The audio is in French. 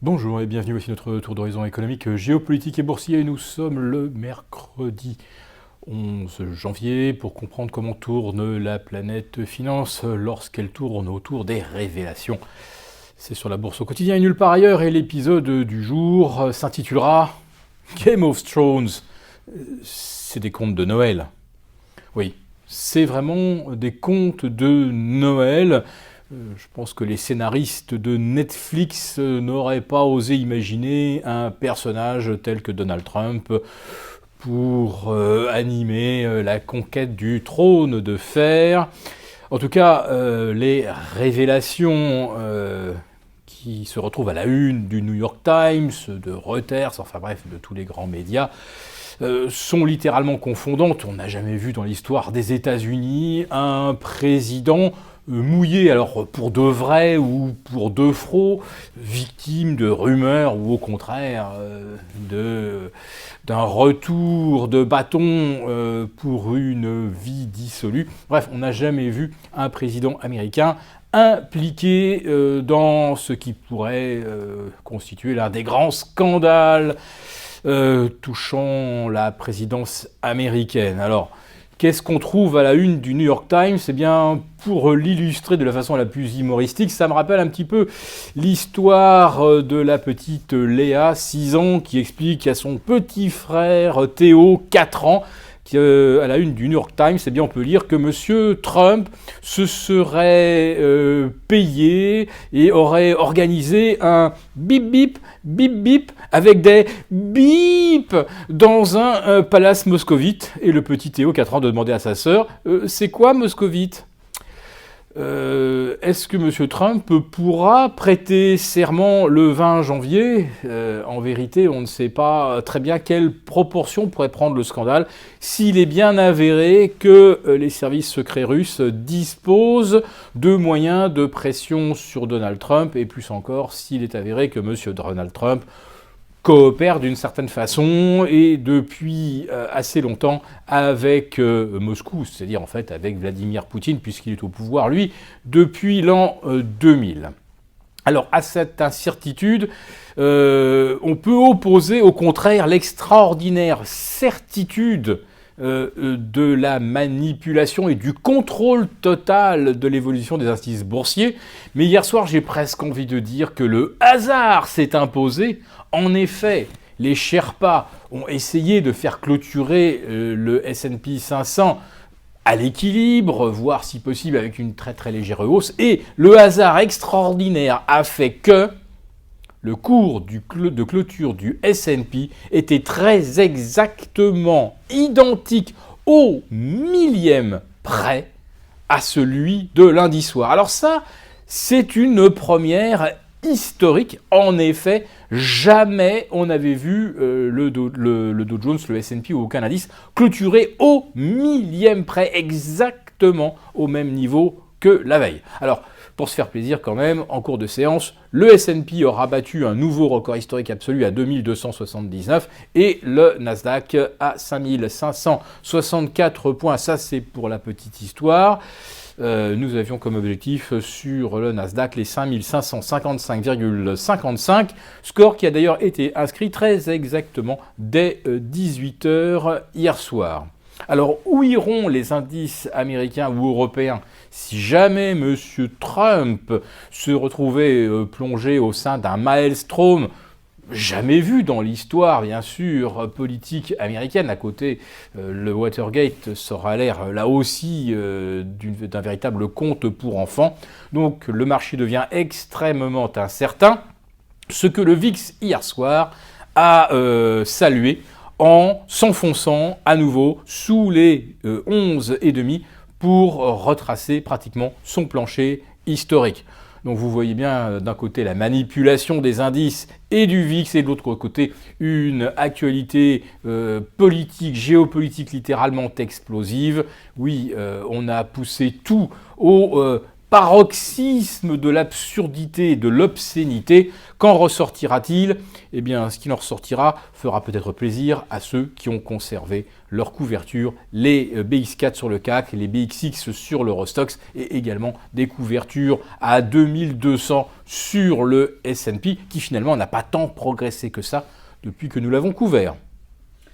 Bonjour et bienvenue, voici notre tour d'horizon économique, géopolitique et boursier. Nous sommes le mercredi 11 janvier pour comprendre comment tourne la planète finance lorsqu'elle tourne autour des révélations. C'est sur la bourse au quotidien et nulle part ailleurs, et l'épisode du jour s'intitulera Game of Thrones. C'est des contes de Noël. Oui, c'est vraiment des contes de Noël. Je pense que les scénaristes de Netflix n'auraient pas osé imaginer un personnage tel que Donald Trump pour animer la conquête du trône de fer. En tout cas, les révélations qui se retrouvent à la une du New York Times, de Reuters, enfin bref, de tous les grands médias, sont littéralement confondantes. On n'a jamais vu dans l'histoire des États-Unis un président mouillé, alors pour de vrai ou pour de faux, victime de rumeurs ou au contraire d'un retour de bâton pour une vie dissolue. Bref, on n'a jamais vu un président américain impliqué dans ce qui pourrait constituer l'un des grands scandales touchant la présidence américaine. Alors, qu'est-ce qu'on trouve à la une du New York Times ? Eh bien, pour l'illustrer de la façon la plus humoristique, ça me rappelle un petit peu l'histoire de la petite Léa, 6 ans, qui explique à son petit frère Théo, 4 ans, à la une du New York Times, eh bien, on peut lire que M. Trump se serait payé et aurait organisé un bip bip, bip bip, avec des bip dans un palace moscovite. Et le petit Théo, 4 ans, de demander à sa sœur c'est quoi moscovite ? Est-ce que M. Trump pourra prêter serment le 20 janvier ? En vérité, on ne sait pas très bien quelle proportion pourrait prendre le scandale s'il est bien avéré que les services secrets russes disposent de moyens de pression sur Donald Trump, et plus encore s'il est avéré que M. Donald Trump coopère d'une certaine façon et depuis assez longtemps avec Moscou, c'est-à-dire en fait avec Vladimir Poutine, puisqu'il est au pouvoir, lui, depuis l'an 2000. Alors, à cette incertitude, on peut opposer au contraire l'extraordinaire certitude de la manipulation et du contrôle total de l'évolution des indices boursiers. Mais hier soir, j'ai presque envie de dire que le hasard s'est imposé. En effet, les Sherpas ont essayé de faire clôturer le S&P 500 à l'équilibre, voire si possible avec une très très légère hausse. Et le hasard extraordinaire a fait que le cours de clôture du S&P était très exactement identique au millième près à celui de lundi soir. Alors ça, c'est une première historique. En effet, jamais on n'avait vu le Dow Jones, le S&P ou aucun indice clôturer au millième près, exactement au même niveau que la veille. Alors, pour se faire plaisir quand même, en cours de séance, le S&P aura battu un nouveau record historique absolu à 2279 et le Nasdaq à 5564 points. Ça, c'est pour la petite histoire. Nous avions comme objectif sur le Nasdaq les 5555,55, score qui a d'ailleurs été inscrit très exactement dès 18h hier soir. Alors, où iront les indices américains ou européens si jamais M. Trump se retrouvait plongé au sein d'un maelstrom jamais vu dans l'histoire, bien sûr, politique américaine? À côté, le Watergate sera l'air, là aussi, d'un véritable conte pour enfants. Donc, le marché devient extrêmement incertain, ce que le VIX, hier soir, a salué en s'enfonçant à nouveau sous les 11,5 pour retracer pratiquement son plancher historique. Donc vous voyez bien d'un côté la manipulation des indices et du VIX et de l'autre côté une actualité politique, géopolitique littéralement explosive. Oui, on a poussé tout au paroxysme de l'absurdité et de l'obscénité. Qu'en ressortira-t-il? Eh bien, ce qui en ressortira fera peut-être plaisir à ceux qui ont conservé leur couverture, les BX4 sur le CAC, les BXX sur l'Eurostoxx et également des couvertures à 2200 sur le S&P qui finalement n'a pas tant progressé que ça depuis que nous l'avons couvert.